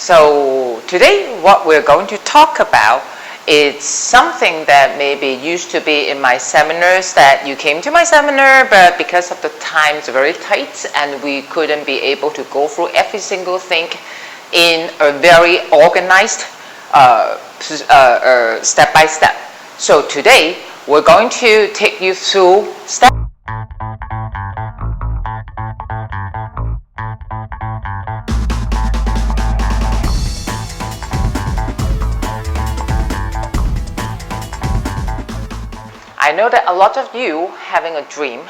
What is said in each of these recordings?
So today what we're going to talk about is something that maybe used to be in my seminars, that you came to my seminar, but because of the time it's very tight and we couldn't be able to go through every single thing in a very organized step by step. So today we're going to take you through step. I know that a lot of you having a dream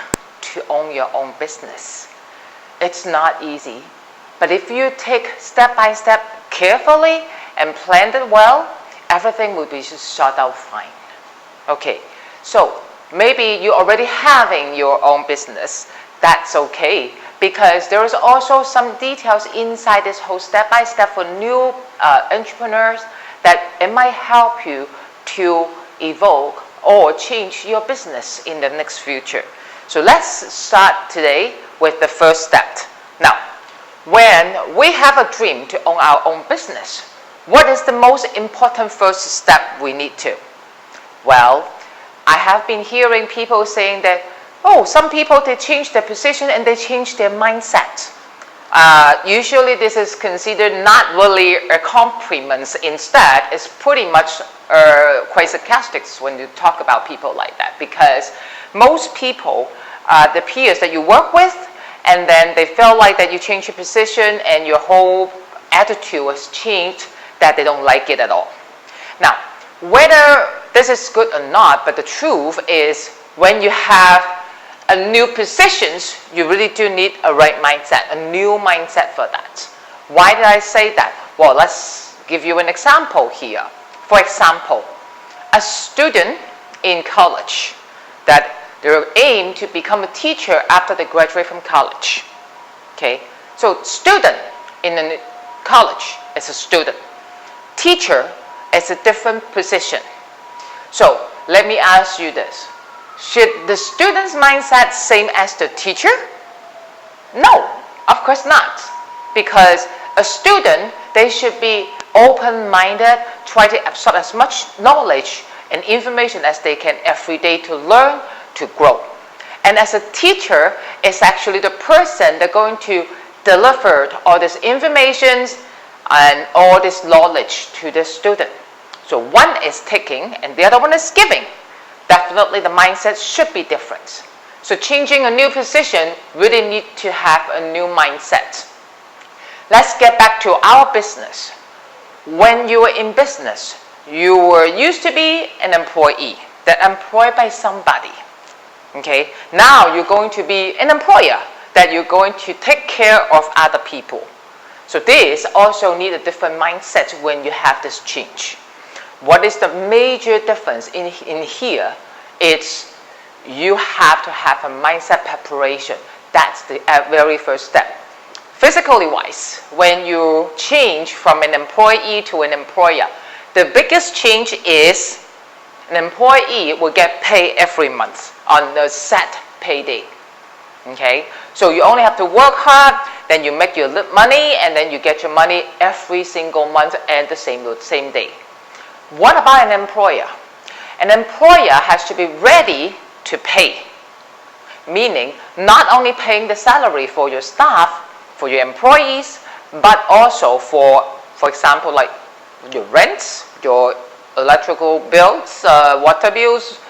to own your own business. It's not easy, but if you take step by step carefully and plan it well, everything will be just sorted out fine. Okay, so maybe you're already having your own business. That's okay, because there is also some details inside this whole step by step for new entrepreneurs that it might help you to evoke or change your business in the next future. So let's start today with the first step. Now, when we have a dream to own our own business, what is the most important first step we need to? Well, I have been hearing people saying that, oh, some people, they change their position and they change their mindset. Usually this is considered not really a compliment. Instead, it's pretty much quite sarcastic when you talk about people like that, because most people, the peers that you work with, and then they feel like that you change your position and your whole attitude has changed, that they don't like it at all. Now, whether this is good or not, but the truth is when you have a new positions, you really do need a right mindset, a new mindset for that. Why did I say that? Well, let's give you an example here. For example, a student in college that they aim to become a teacher after they graduate from college. Okay, so student in a college is a student. Teacher is a different position. So let me ask you this. Should the student's mindset same as the teacher? No, of course not. Because a student, they should be open-minded, try to absorb as much knowledge and information as they can every day to learn, to grow. And as a teacher, it's actually the person that's going to deliver all this information and all this knowledge to the student. So one is taking and the other one is giving. Definitely the mindset should be different. So changing a new position really need to have a new mindset. Let's get back to our business. When you were in business, you were used to be an employee, that employed by somebody. Okay, now you're going to be an employer, that you're going to take care of other people. So this also need a different mindset when you have this change. What is the major difference in here? It's you have to have a mindset preparation. That's the very first step. Physically wise, when you change from an employee to an employer, the biggest change is an employee will get paid every month on a set payday. Okay, so you only have to work hard, then you make your money, and then you get your money every single month and the same day. What about an employer? An employer has to be ready to pay, meaning not only paying the salary for your staff, for your employees, but also for example, like your rents, your electrical bills, water bills,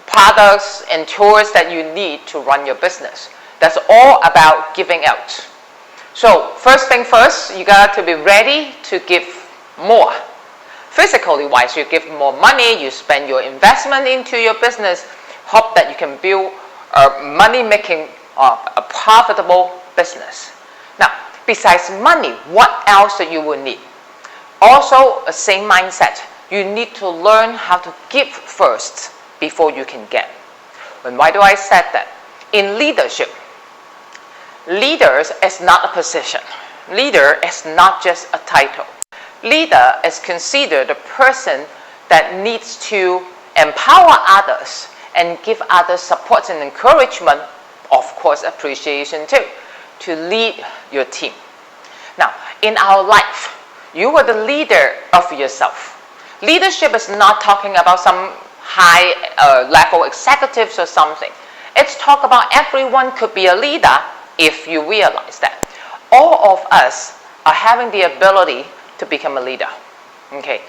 products and tools that you need to run your business. That's all about giving out. So first thing first, you got to be ready to give more. Physically wise, you give more money, you spend your investment into your business, hope that you can build a money-making, a profitable business. Now, besides money, what else that you will need? Also, a same mindset. You need to learn how to give first before you can get. And why do I say that? In leadership, leaders is not a position. Leader is not just a title. Leader is considered the person that needs to empower others and give others support and encouragement, of course appreciation too, to lead your team. Now, in our life, You are the leader of yourself. Leadership is not talking about some high level executives or something. It's talk about everyone could be a leader if you realize that. All of us are having the ability to become a leader. Okay.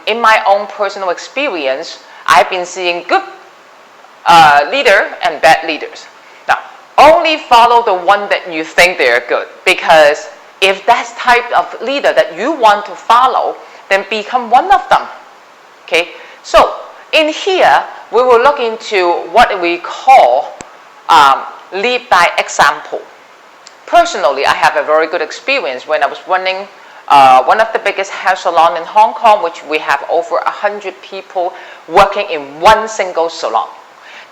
In my own personal experience, I've been seeing good leader and bad leaders. Now, only follow the one that you think they are good, because if that's type of leader that you want to follow, then become one of them. Okay. So in here, we will look into what we call lead by example. Personally, I have a very good experience when I was running one of the biggest hair salons in Hong Kong, which we have over 100 people working in one single salon.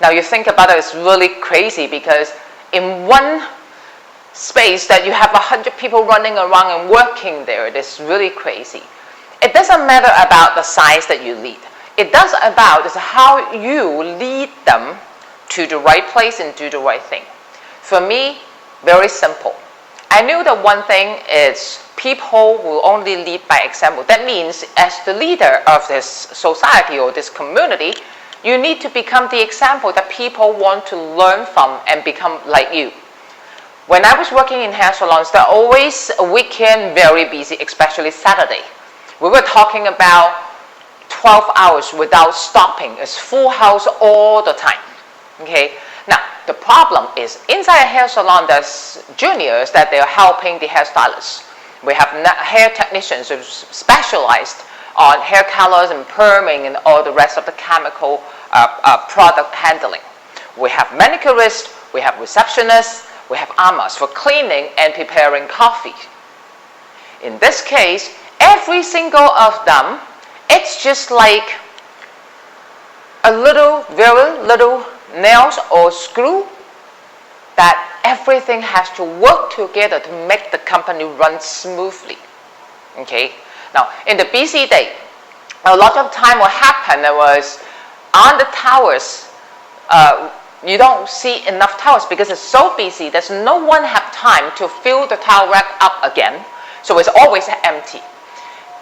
Now you think about it, it's really crazy, because in one space that you have 100 people running around and working there, it is really crazy. It doesn't matter about the size that you lead. It does about is how you lead them to the right place and do the right thing. For me, very simple. I knew that one thing is people will only lead by example. That means as the leader of this society or this community, you need to become the example that people want to learn from and become like you. When I was working in hair salons, they're always a weekend very busy, especially Saturday. We were talking about 12 hours without stopping. It's full house all the time. Okay. Now, the problem is inside a hair salon, there's juniors that they're helping the hairstylists. We have hair technicians who specialized on hair colors and perming and all the rest of the chemical product handling. We have manicurists, we have receptionists, we have amas for cleaning and preparing coffee. In this case, every single of them, it's just like a little, very little nails or screw that everything has to work together to make the company run smoothly. Okay. Now, in the busy day, a lot of time what happened was on the towers, you don't see enough towers because it's so busy. There's no one have time to fill the towel rack up again, so it's always empty.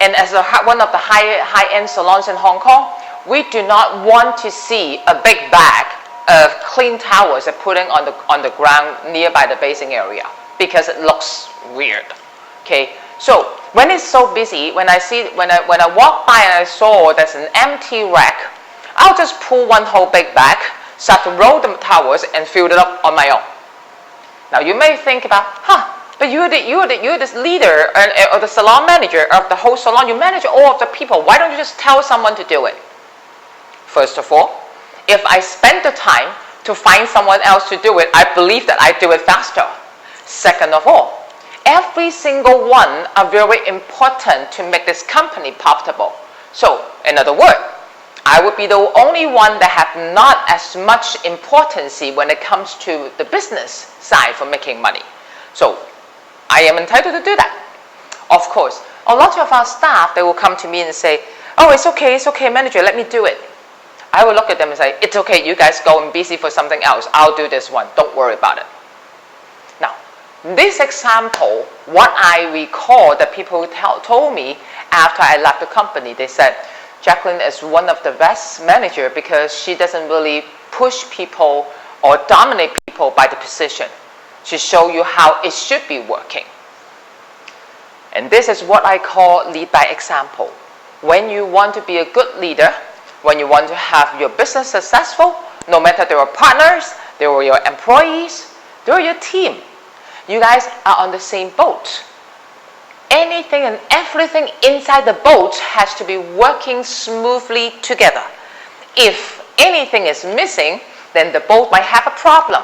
And as one of the high-end salons in Hong Kong, we do not want to see a big bag of clean towels and putting on the ground nearby the basing area, because it looks weird. Okay, so when it's so busy, when I walk by and I saw there's an empty rack, I'll just pull one whole big bag, start to roll the towels and fill it up on my own. Now you may think about, but you're this leader or the salon manager of the whole salon. You manage all of the people. Why don't you just tell someone to do it? First of all, if I spend the time to find someone else to do it, I believe that I do it faster. Second of all, every single one are very important to make this company profitable. So, in other words, I would be the only one that have not as much importance when it comes to the business side for making money. So, I am entitled to do that. Of course, a lot of our staff, they will come to me and say, oh, it's okay, manager, let me do it. I will look at them and say, it's okay, you guys go and busy for something else. I'll do this one. Don't worry about it. Now, this example, what I recall that people told me after I left the company, they said, Jacqueline is one of the best managers because she doesn't really push people or dominate people by the position. She shows you how it should be working. And this is what I call lead by example. When you want to be a good leader, when you want to have your business successful, no matter they are partners, they are your employees, they are your team. You guys are on the same boat. Anything and everything inside the boat has to be working smoothly together. If anything is missing, then the boat might have a problem.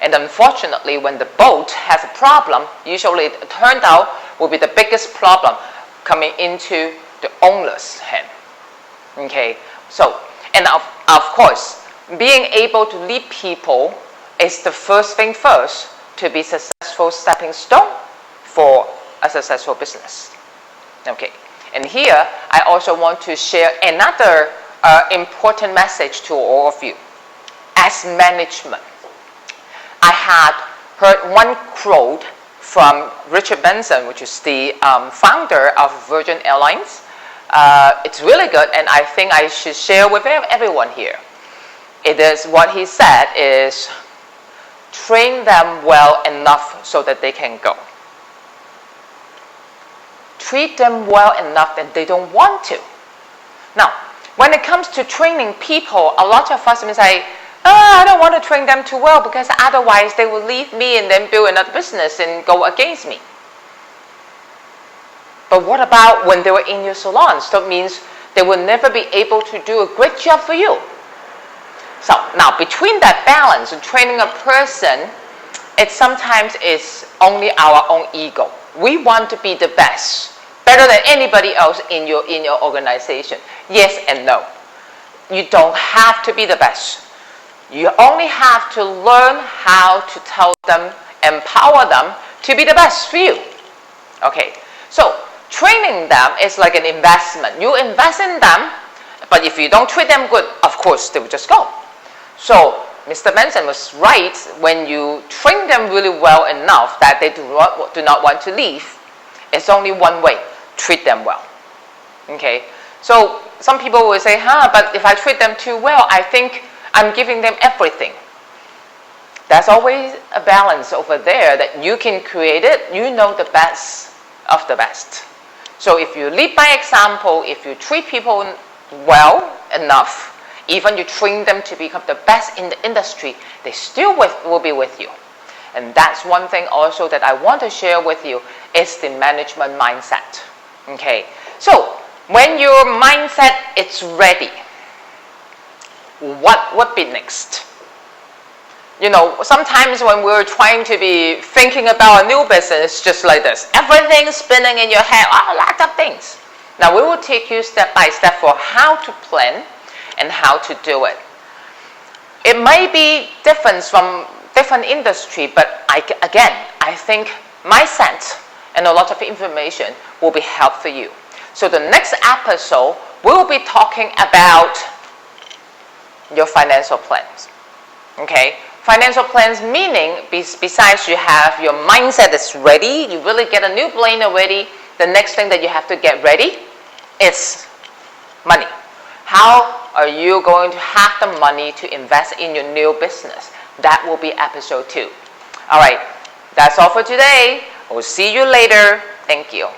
And unfortunately, when the boat has a problem, usually it turned out will be the biggest problem coming into the owner's hand. Okay, so, and of course, being able to lead people is the first thing first to be successful stepping stone for a successful business. Okay, and here I also want to share another important message to all of you. As management, I had heard one quote from Richard Benson, which is the founder of Virgin Airlines. It's really good, and I think I should share with everyone here. It is what he said is train them well enough so that they can go. Treat them well enough that they don't want to. Now, when it comes to training people, a lot of us may say, I don't want to train them too well because otherwise they will leave me and then build another business and go against me. But what about when they were in your salons? That means they will never be able to do a great job for you. So now between that balance of training a person, it sometimes is only our own ego. We want to be the best, better than anybody else in your organization. Yes and no. You don't have to be the best. You only have to learn how to tell them, empower them to be the best for you. Okay, so training them is like an investment. You invest in them, but if you don't treat them good, of course they will just go. So Mr. Benson was right when you train them really well enough that they do not want to leave. It's only one way, treat them well. Okay, so some people will say, but if I treat them too well, I think I'm giving them everything. There's always a balance over there that you can create it. You know the best of the best. So if you lead by example, if you treat people well enough, even you train them to become the best in the industry, they still will be with you. And that's one thing also that I want to share with you is the management mindset. Okay, so when your mindset is ready, what would be next? You know, sometimes when we're trying to be thinking about a new business, just like this, everything's spinning in your head, a lot of things. Now we will take you step by step for how to plan and how to do it. It may be different from different industry, but I think mindset and a lot of information will be helpful for you. So the next episode, we'll be talking about your financial plans. Okay, financial plans meaning besides you have your mindset is ready, you really get a new plane already, the next thing that you have to get ready is money. How are you going to have the money to invest in your new business? That will be episode 2. Alright, that's all for today. We'll see you later. Thank you.